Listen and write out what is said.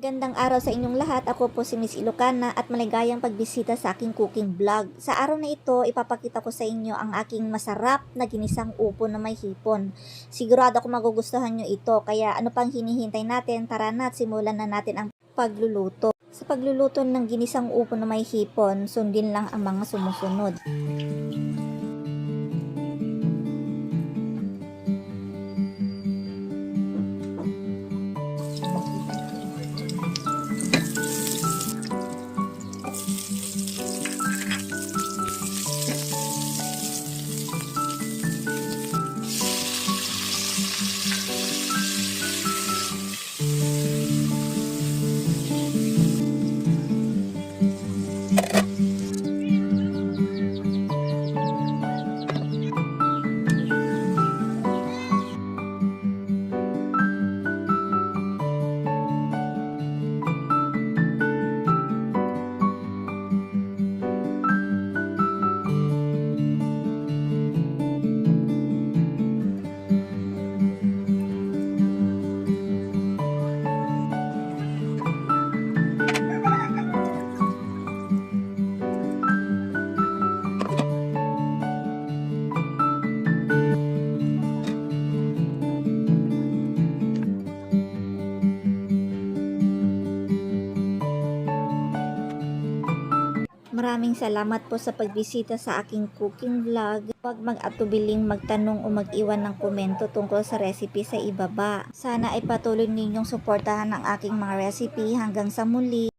Gandang araw sa inyong lahat. Ako po si Miss Ilocana at maligayang pagbisita sa aking cooking vlog. Sa araw na ito, ipapakita ko sa inyo ang aking masarap na ginisang upo na may hipon. Sigurado ako magugustuhan nyo ito, kaya ano pang hinihintay natin? Tara na at simulan na natin ang pagluluto. Sa pagluluto ng ginisang upo na may hipon, sundin lang ang mga sumusunod. Maraming salamat po sa pagbisita sa aking cooking vlog. Huwag mag-atubiling magtanong o mag-iwan ng komento tungkol sa recipe sa ibaba. Sana ay patuloy ninyong suportahan ang aking mga recipe hanggang sa muli.